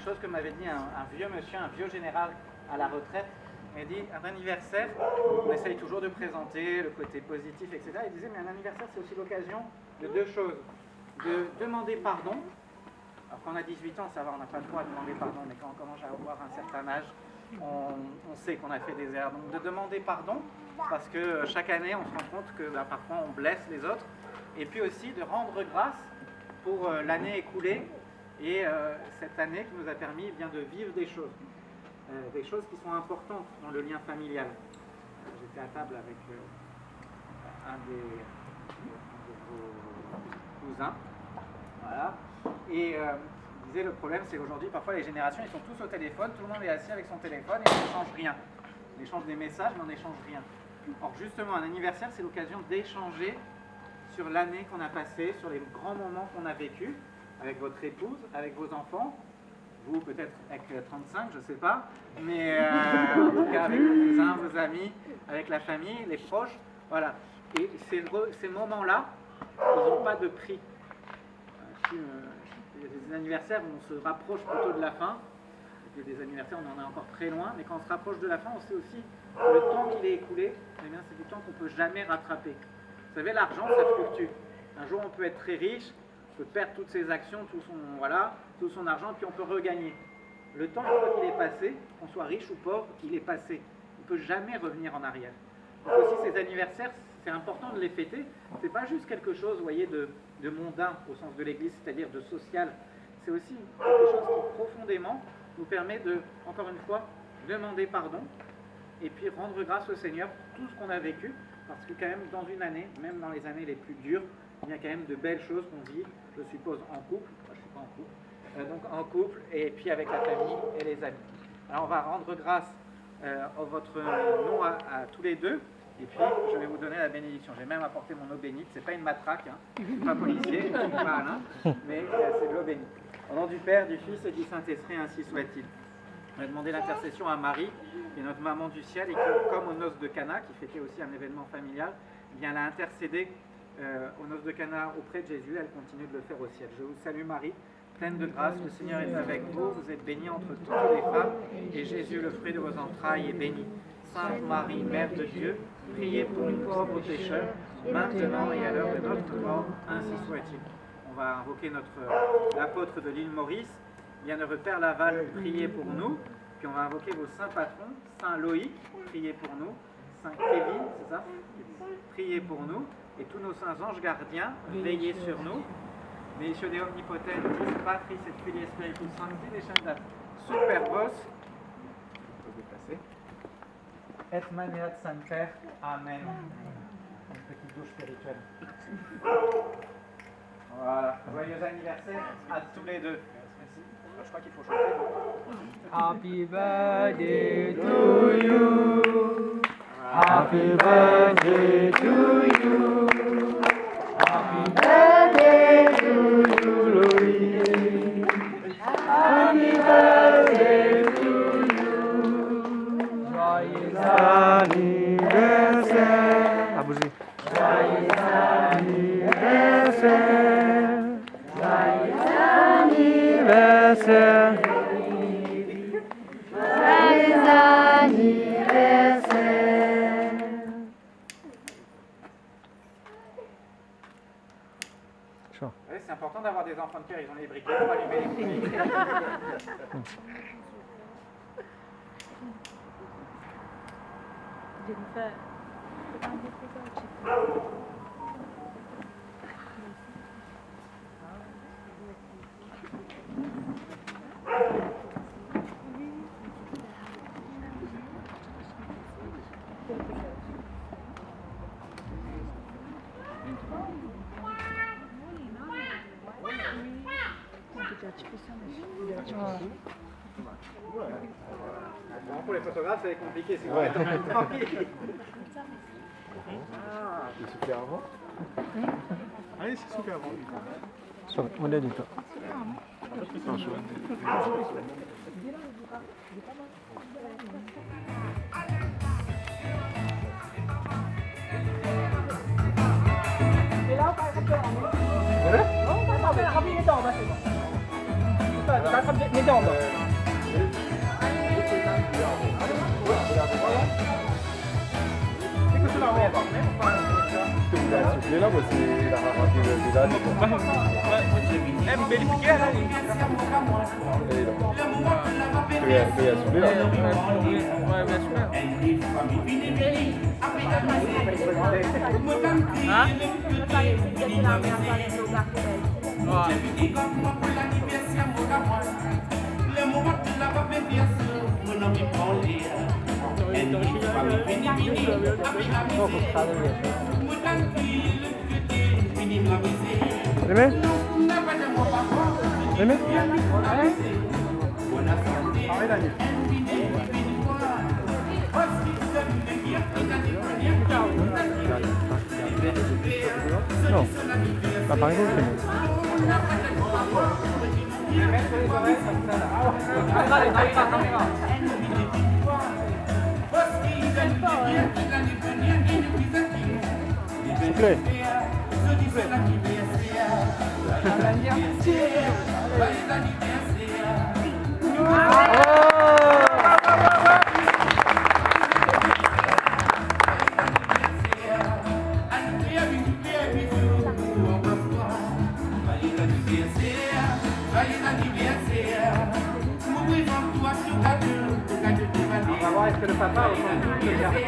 chose que m'avait dit un vieux monsieur, un vieux général à la retraite. Il m'a dit, un anniversaire, on essaye toujours de présenter le côté positif, etc. Il disait, mais un anniversaire, c'est aussi l'occasion de deux choses. De demander pardon. Alors quand on a 18 ans, ça va, on n'a pas le droit de demander pardon, mais quand on commence à avoir un certain âge, on sait qu'on a fait des erreurs. Donc de demander pardon, parce que chaque année, on se rend compte que parfois on blesse les autres. Et puis aussi de rendre grâce pour l'année écoulée et cette année qui nous a permis de vivre des choses qui sont importantes dans le lien familial. J'étais à table avec un de vos cousins, voilà, et il disait le problème c'est qu'aujourd'hui parfois les générations ils sont tous au téléphone, tout le monde est assis avec son téléphone et on n'échange rien. On échange des messages mais on n'échange rien. Or justement un anniversaire c'est l'occasion d'échanger sur l'année qu'on a passée, sur les grands moments qu'on a vécus avec votre épouse, avec vos enfants, vous peut-être avec 35, je ne sais pas, mais en tout cas avec vos cousins, vos amis, avec la famille, les proches, voilà. Et ces moments-là, ils n'ont pas de prix. Il y a des anniversaires où on se rapproche plutôt de la fin, et des anniversaires où on en est encore très loin, mais quand on se rapproche de la fin, on sait aussi que le temps qu'il est écoulé, eh bien, c'est du temps qu'on ne peut jamais rattraper. Vous savez, l'argent, ça fluctue. Un jour, on peut être très riche, on peut perdre toutes ses actions, tout son argent, puis on peut regagner. Le temps, une fois qu'il est passé, qu'on soit riche ou pauvre, il est passé. On ne peut jamais revenir en arrière. Donc aussi, ces anniversaires, c'est important de les fêter. Ce n'est pas juste quelque chose, vous voyez, de mondain au sens de l'Église, c'est-à-dire de social. C'est aussi quelque chose qui, profondément, nous permet de, encore une fois, demander pardon et puis rendre grâce au Seigneur pour tout ce qu'on a vécu. Parce que quand même, dans une année, même dans les années les plus dures, il y a quand même de belles choses qu'on vit, je suppose, en couple. Moi, je ne suis pas en couple. Donc en couple, et puis avec la famille et les amis. Alors on va rendre grâce en votre nom à tous les deux, et puis je vais vous donner la bénédiction. J'ai même apporté mon eau bénite, c'est pas une matraque, hein. Je ne suis pas policier, je ne suis pas Alain, mais c'est de l'eau bénite. Au nom du Père, du Fils et du Saint-Esprit, ainsi soit-il. On va demander l'intercession à Marie, qui est notre maman du ciel, et qui, comme aux noces de Cana, qui fêtait aussi un événement familial, eh bien, elle a intercédé aux noces de Cana auprès de Jésus, elle continue de le faire au ciel. Je vous salue Marie, pleine de grâce, le Seigneur est avec vous, vous êtes bénie entre toutes les femmes, et Jésus, le fruit de vos entrailles, est béni. Sainte Marie, Mère de Dieu, priez pour nous pauvres pécheurs, maintenant et à l'heure de notre mort, ainsi soit-il. On va invoquer l'apôtre de l'île Maurice, Bienheureux Père Laval, priez pour nous, puis on va invoquer vos saints patrons, Saint Loïc, priez pour nous, Saint Kevin, c'est ça? Priez pour nous, et tous nos saints anges gardiens, veillez sur nous. Benedictio Dei omnipotentis, Patris et Filii Spiritus Sancti, descendat super vos, et maneat semper. Amen. Une petite douche spirituelle. Voilà. Joyeux anniversaire à tous les deux. Merci. Je crois qu'il faut chanter. Happy birthday to you. Happy birthday to you. Happy birthday to you, Louis. Happy birthday to you. Joyeux anniversaire. À bouger. Joyeux anniversaire. Joyeux anniversaire. Joyeux anniversaire. Oui, c'est important d'avoir des enfants de cœur, ils ont les briquets pour allumer les bougies. Jennifer. Bon, pour les photographes, c'est compliqué, c'est tranquille. C'est super avant. Allez, c'est super avant. On est du tout. Et là, on parle de t'attrapes mes jambes. Souffler là, moi, c'est la rapide de là. Verifiquer là. Tu es souffler là. Non, pas par exemple. S'il vous plaît. On va voir est-ce que le papa est content de faire.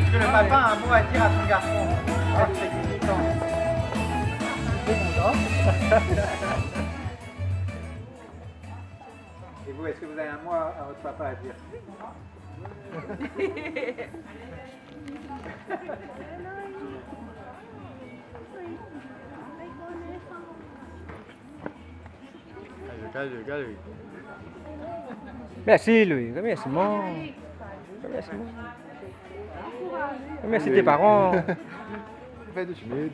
Est-ce que le papa a un mot à dire à son garçon? Avec ses 18 ans. Et vous, est-ce que vous avez un mot à votre papa à dire? Calme. Merci Louis, remerciement. Remerciement. Remercie tes parents. Fais de timide.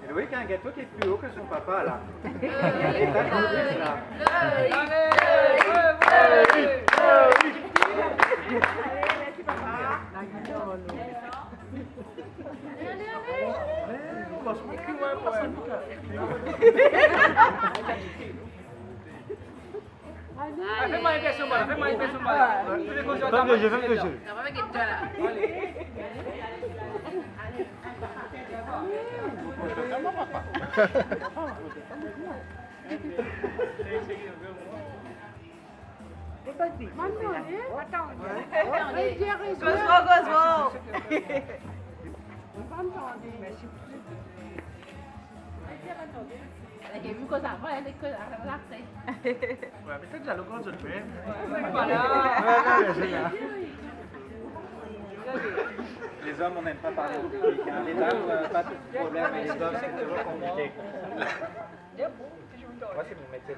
Et Loïc a un gâteau qui est plus haut que son papa là. Il est attentif là. Fais-moi une question, fais-moi une question. Fais le jeu. Les hommes, on n'aime pas parler au public. Hein. Les dames, pas tout de problème, mais les hommes, c'est toujours compliqué. Moi, c'est mon métier.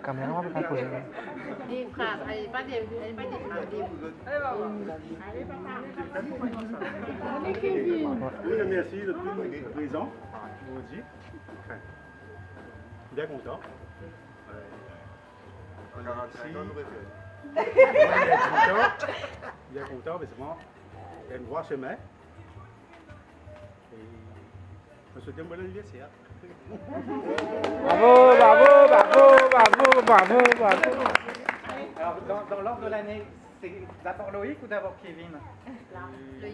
Kamera apa kan posisi? Merci de tout présent. Je vous dis. Bien content. On a bien content, mais c'est bon. Il y a une voie chemin. Et je me souhaite un bon anniversaire. Bravo. Alors, dans l'ordre de l'année, c'est d'abord Loïc ou d'abord Kevin?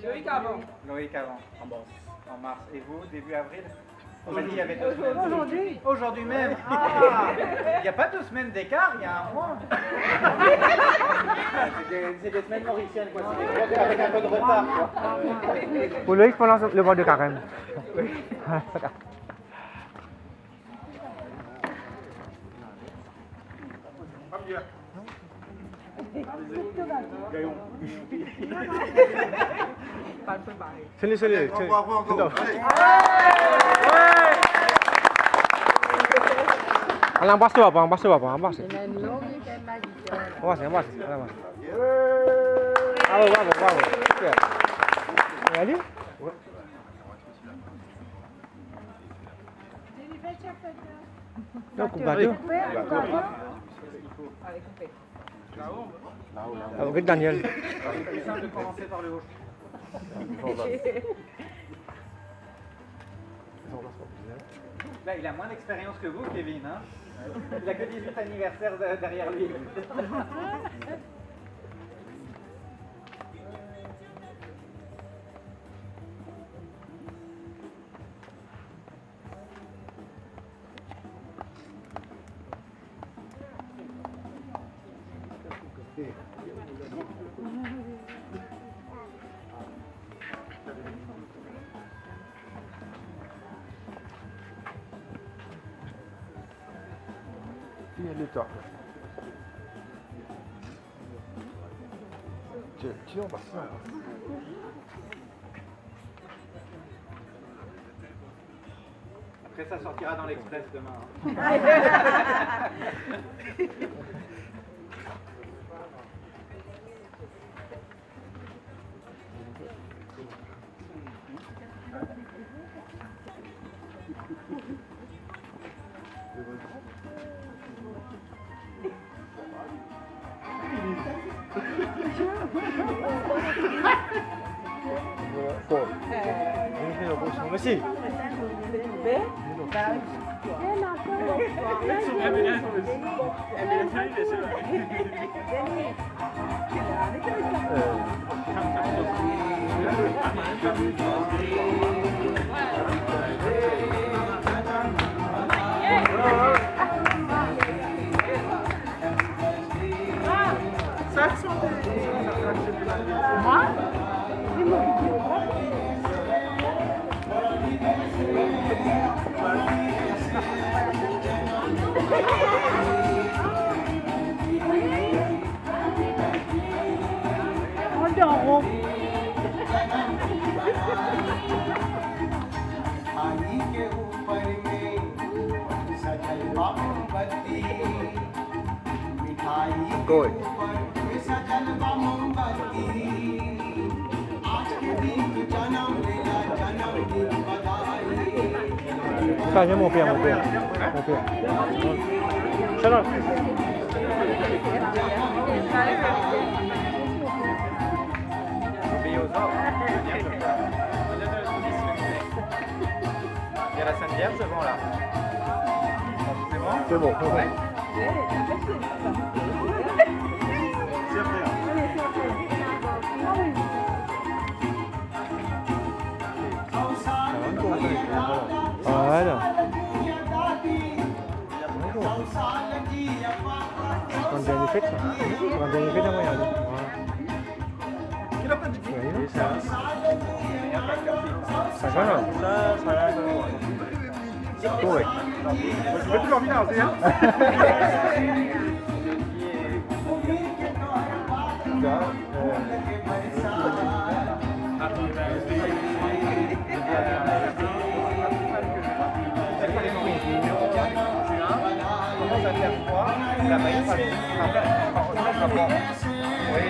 Loïc avant. Loïc avant. En mars. Et vous, début avril? On m'a dit il y avait 2 semaines. Aujourd'hui. Aujourd'hui même. Il n'y a pas 2 semaines d'écart, il y a un mois. C'est des semaines mauriciennes, quoi. C'est des gros avec un peu de retard, quoi. Pour Loïc, pendant le bord de carême. Pas mieux. Gaillon. Sini, sini. Encore. Allez. Embrasse papa, embrasse papa, embrasse. Embrasse, embrasse. Bravo, bravo, bravo. Super. Allez. Non, coupe bateau. Avec Daniel. C'est simple de commencer par le haut. Là, il a moins d'expérience que vous, Kevin. Hein, il a que 18 anniversaires derrière lui. Il est temps. Tiens, on passe ça. Après, ça sortira dans l'Express demain. Hein. Merci. Moi? On dort. Good. Ça, j'ai mon père, mon père. Mon père. Shalom. Obéis aux ordres. Il y a la Sainte Vierge devant là. C'est bon? C'est bon. Ouais. C'est après. Voilà. Quand j'ai une fête, ça. Quand j'ai une fête, moi, ça va. Ouais. Je vais toujours bien, c'est hein. Commence à faire froid, la maille sera bon. Oui,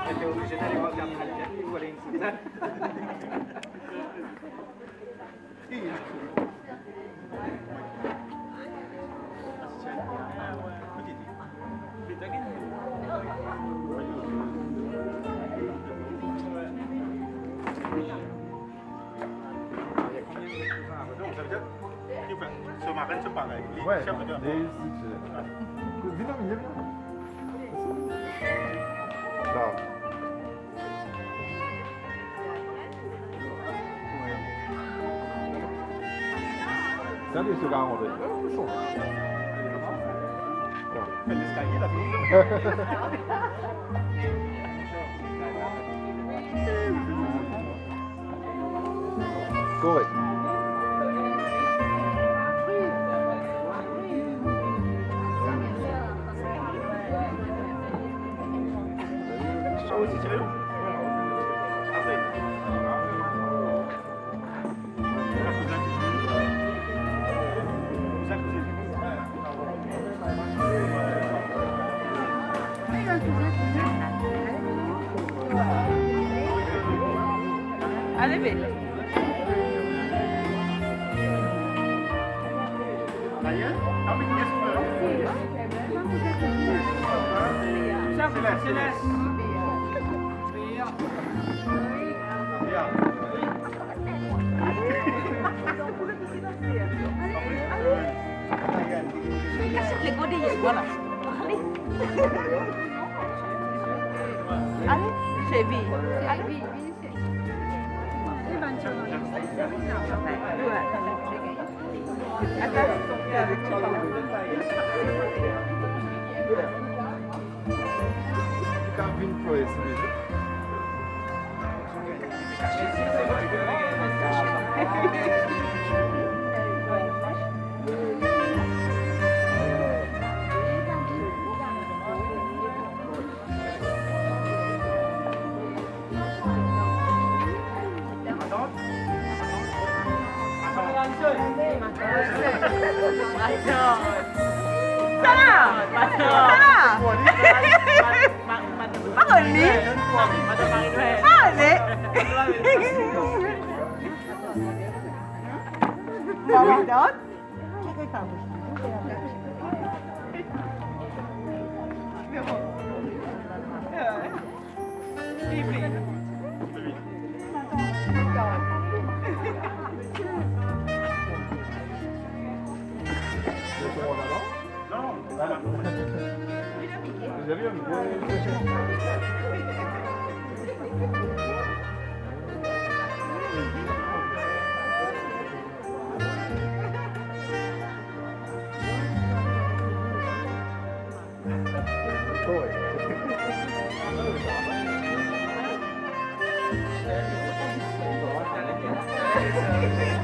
J'étais obligé d'aller voir Cardinal Diaby, vous allez une pizza. Ce matin, c'est pareil. Ouais, Chef de- Viens, viens. Là. Salut, ce gars, on va. Fais l'escalier, là. Go away. Allez, vite. Les godilles, voilà. Allez. Allez, c'est vite. Allez. Camping for esse vídeo. Sana! Sana! Makali? Makali? Mau dot? Vous avez un Thank you.